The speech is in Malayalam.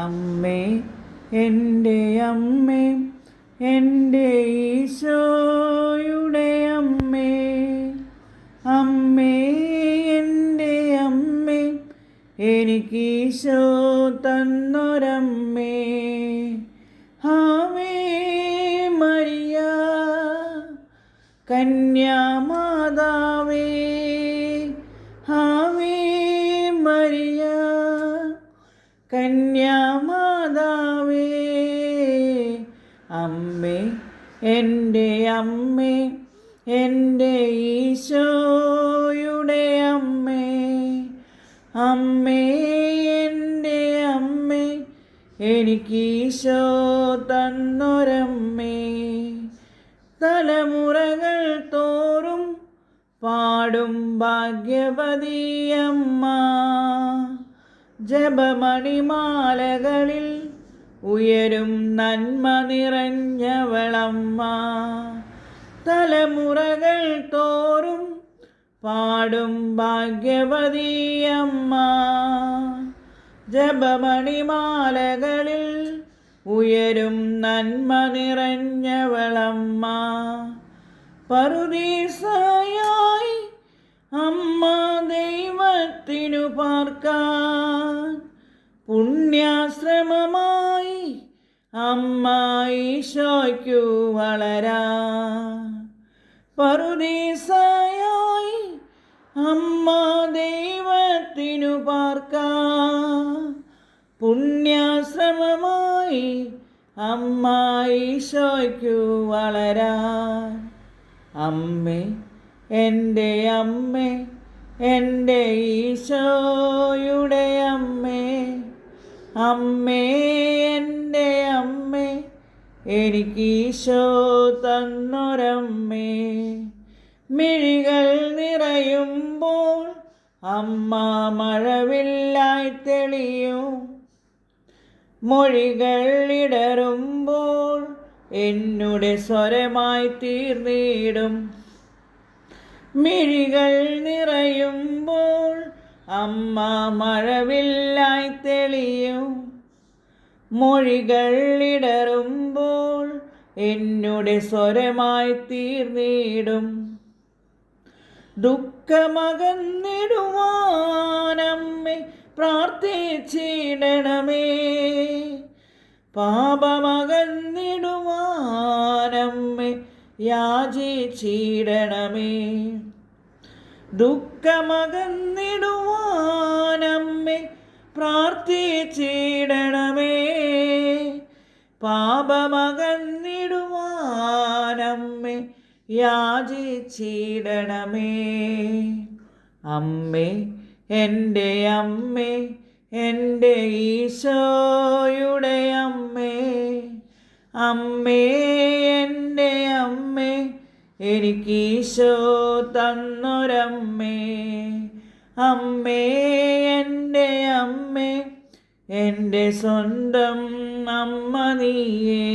അമ്മേ എൻ്റെ അമ്മേ എൻ്റെ ഈശോയുടെ അമ്മേ, അമ്മേ എൻ്റെ അമ്മേ എനിക്കീശോ തന്നൊരമ്മേ. ആവേ മരിയ കന്യാമാതാവേ, ആവേ മരിയ കന്യാമാതാവേ, അമ്മേ എൻ്റെ അമ്മേ എൻ്റെ ഈശോയുടെ അമ്മേ, അമ്മേ എൻ്റെ അമ്മേ എനിക്കീശോ തന്നൊരമ്മേ. തലമുറകൾ തോറും പാടും ഭാഗ്യവതിയമ്മ, ജപമണിമാലകളിൽ ഉയരും നന്മ നിറഞ്ഞവളമ്മ. തലമുറകൾ തോറും പാടും ഭാഗ്യവതിയമ്മ, ജപമണിമാലകളിൽ ഉയരും നന്മ നിറഞ്ഞവളമ്മ. പറുദീസയായി അമ്മ ദൈവത്തിനു പാർക്കാൻ, പുണ്യാശ്രമമായി അമ്മ ഈശോയ്ക്കു വളരാൻ. പറുദീസയായി അമ്മ ദൈവത്തിനു പാർക്കാൻ, പുണ്യാശ്രമമായി അമ്മ ഈശോയ്ക്കു വളരാൻ. അമ്മേ എൻ്റെ അമ്മേ എൻ്റെ ഈശോയുടെ അമ്മേ, അമ്മേ എൻ്റെ അമ്മേ എനിക്കീശോ തന്നൊരമ്മേ. മിഴികൾ നിറയുമ്പോൾ അമ്മ മഴവില്ലായി തെളിയും, മൊഴികൾ ഇടറുമ്പോൾ എന്നുടെ സ്വരമായി തീർന്നിടും. മിഴികൾ നിറയുമ്പോൾ അമ്മ മഴവില്ലായി തെളിയും, മൊഴികൾ ഇടറുമ്പോൾ എന്നുടെ സ്വരമായി തീർന്നിടും. ദുഃഖമകന്നിടുവാനമ്മേ പ്രാർത്ഥിച്ചിടണമേ, പാപമകന്നിടുവാനമ്മേ യാചിച്ചിടണമേ. ദുഃഖമകന്നിടുവാനമ്മേ പ്രാർത്ഥിച്ചിടണമേ, പാപമകന്നിടുവാനമ്മേ യാചിച്ചിടണമേ. അമ്മേ എൻ്റെ അമ്മേ എൻ്റെ ഈശോയുടെ അമ്മേ, അമ്മേ എൻ്റെ അമ്മേ എനിക്കീശോ തന്നൊരമ്മേ. അമ്മേ എൻ്റെ അമ്മേ എൻ്റെ സ്വന്തം അമ്മ നീയേ.